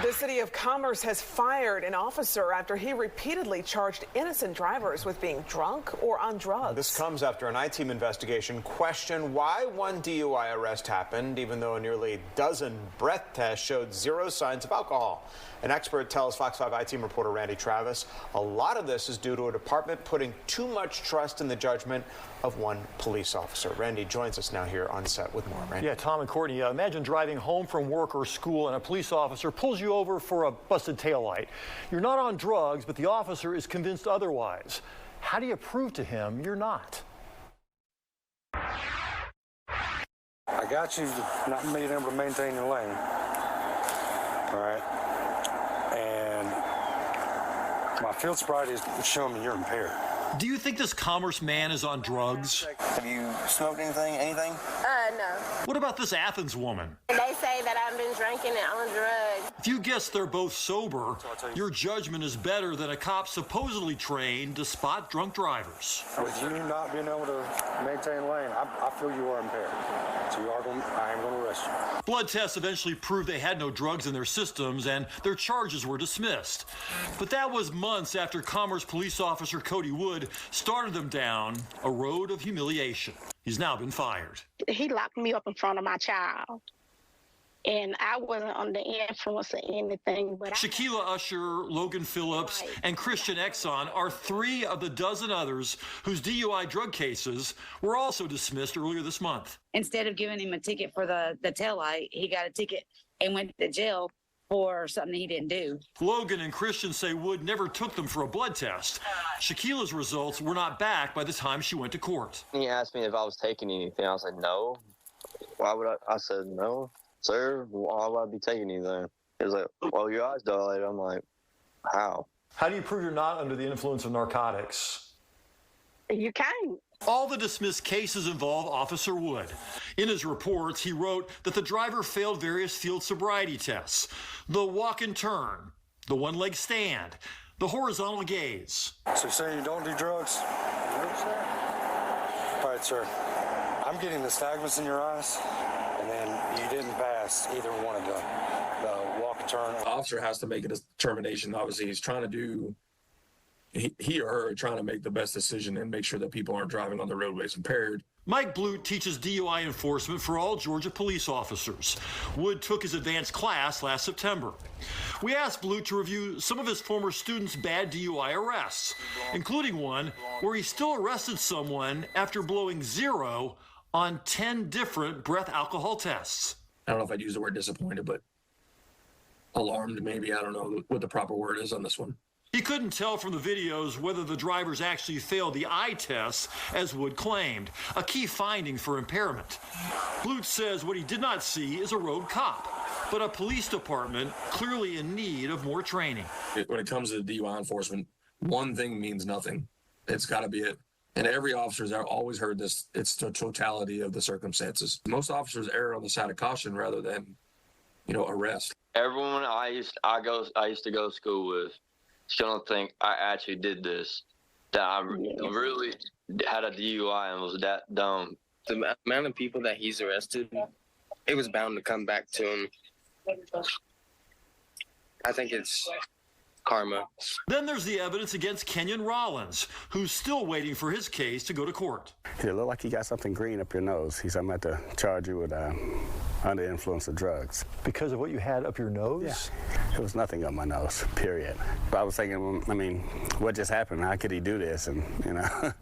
The city of Commerce has fired an officer after he repeatedly charged innocent drivers with being drunk or on drugs. This comes after an I-team investigation questioned why one DUI arrest happened, even though a nearly dozen breath tests showed zero signs of alcohol. An expert tells Fox 5 I-team reporter Randy Travis a lot of this is due to a department putting too much trust in the judgment of one police officer. Randy joins us now here on set with more. Randy. Yeah, Tom and Courtney, imagine driving home from work or school and a police officer pulls you over for a busted taillight. You're not on drugs, but the officer is convinced otherwise. How do you prove to him you're not? I got you not being able to maintain your lane. All right. And my field sobriety is showing me you're impaired. Do you think this Commerce man is on drugs? Have you smoked anything? No. What about this Athens woman? They say that I've been drinking and on drugs. If you guess they're both sober, your judgment is better than a cop supposedly trained to spot drunk drivers. With you not being able to maintain lane, I feel you are impaired. So I am going to arrest you. Blood tests eventually proved they had no drugs in their systems and their charges were dismissed. But that was months after Commerce police officer Cody Wood started them down a road of humiliation. He's now been fired. He locked me up in front of my child. And I wasn't under the influence of anything. But Shaquila Usher, Logan Phillips, and Christian Exxon are three of the dozen others whose DUI drug cases were also dismissed earlier this month. Instead of giving him a ticket for the taillight, he got a ticket and went to jail for something he didn't do. Logan and Christian say Wood never took them for a blood test. Shaquila's results were not back by the time she went to court. He asked me if I was taking anything. I was like, no. Why would I said, no. Sir, why would I be taking anything? He was like, well, your eyes dilated. I'm like, how? How do you prove you're not under the influence of narcotics? you can't. All the dismissed cases involve Officer Wood. In his reports, he wrote that the driver failed various field sobriety tests, the walk and turn, the one-leg stand, the horizontal gaze. So you're saying you don't do drugs? All right, sir. I'm getting the nystagmus in your eyes, and then you didn't pass either one of them. The walk and turn. The officer has to make a determination. Obviously, he's trying to do, he or her are trying to make the best decision and make sure that people aren't driving on the roadways impaired. Mike Blute teaches DUI enforcement for all Georgia police officers. Wood took his advanced class last September. We asked Blute to review some of his former students' bad DUI arrests, including one where he still arrested someone after blowing 0 on 10 different breath alcohol tests. I don't know if I'd use the word disappointed, but alarmed maybe. I don't know what the proper word is on this one. He couldn't tell from the videos whether the drivers actually failed the eye tests, as Wood claimed, a key finding for impairment. Blute says what he did not see is a road cop, but a police department clearly in need of more training. When it comes to DUI enforcement, one thing means nothing. It's got to be it. And every officer's always heard this. It's the totality of the circumstances. Most officers err on the side of caution rather than, arrest. Everyone I used to go to school with still don't think I actually did this, that I really had a DUI and was that dumb. The amount of people that he's arrested, it was bound to come back to him. I think it's karma. Then there's the evidence against Kenyon Rollins, who's still waiting for his case to go to court. It looked like you got something green up your nose. He said, I'm about to charge you with under the influence of drugs. Because of what you had up your nose? Yeah. There was nothing up my nose, period. But I was thinking, what just happened? How could he do this? And,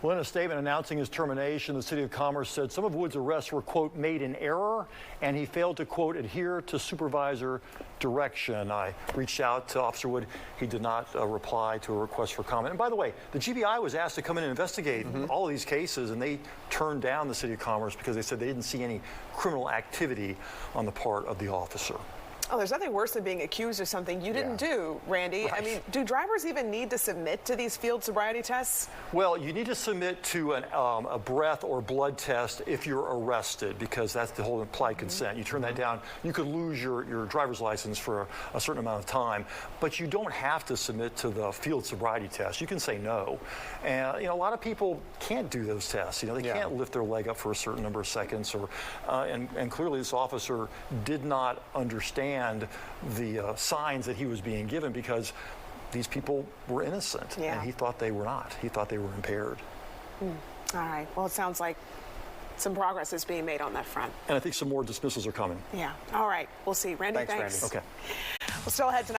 Well, in a statement announcing his termination, the City of Commerce said some of Wood's arrests were, quote, made in error, and he failed to, quote, adhere to supervisor direction. I reached out to Officer Wood. He did not reply to a request for comment. And by the way, the GBI was asked to come in and investigate all of these cases, and they turned down the City of Commerce because they said they didn't see any criminal activity on the part of the officer. Oh, there's nothing worse than being accused of something you didn't do, Randy. Right. I mean, do drivers even need to submit to these field sobriety tests? Well, you need to submit to a breath or blood test if you're arrested, because that's the whole implied consent. You turn that down, you could lose your driver's license for a certain amount of time, but you don't have to submit to the field sobriety test. You can say no. And, a lot of people can't do those tests. They can't lift their leg up for a certain number of seconds, or and clearly this officer did not understand the signs that he was being given, because these people were innocent, and he thought they were not. He thought they were impaired. All right. Well, it sounds like some progress is being made on that front. And I think some more dismissals are coming. Yeah. All right. We'll see. Randy, thanks. Randy. Okay. We'll still ahead tonight.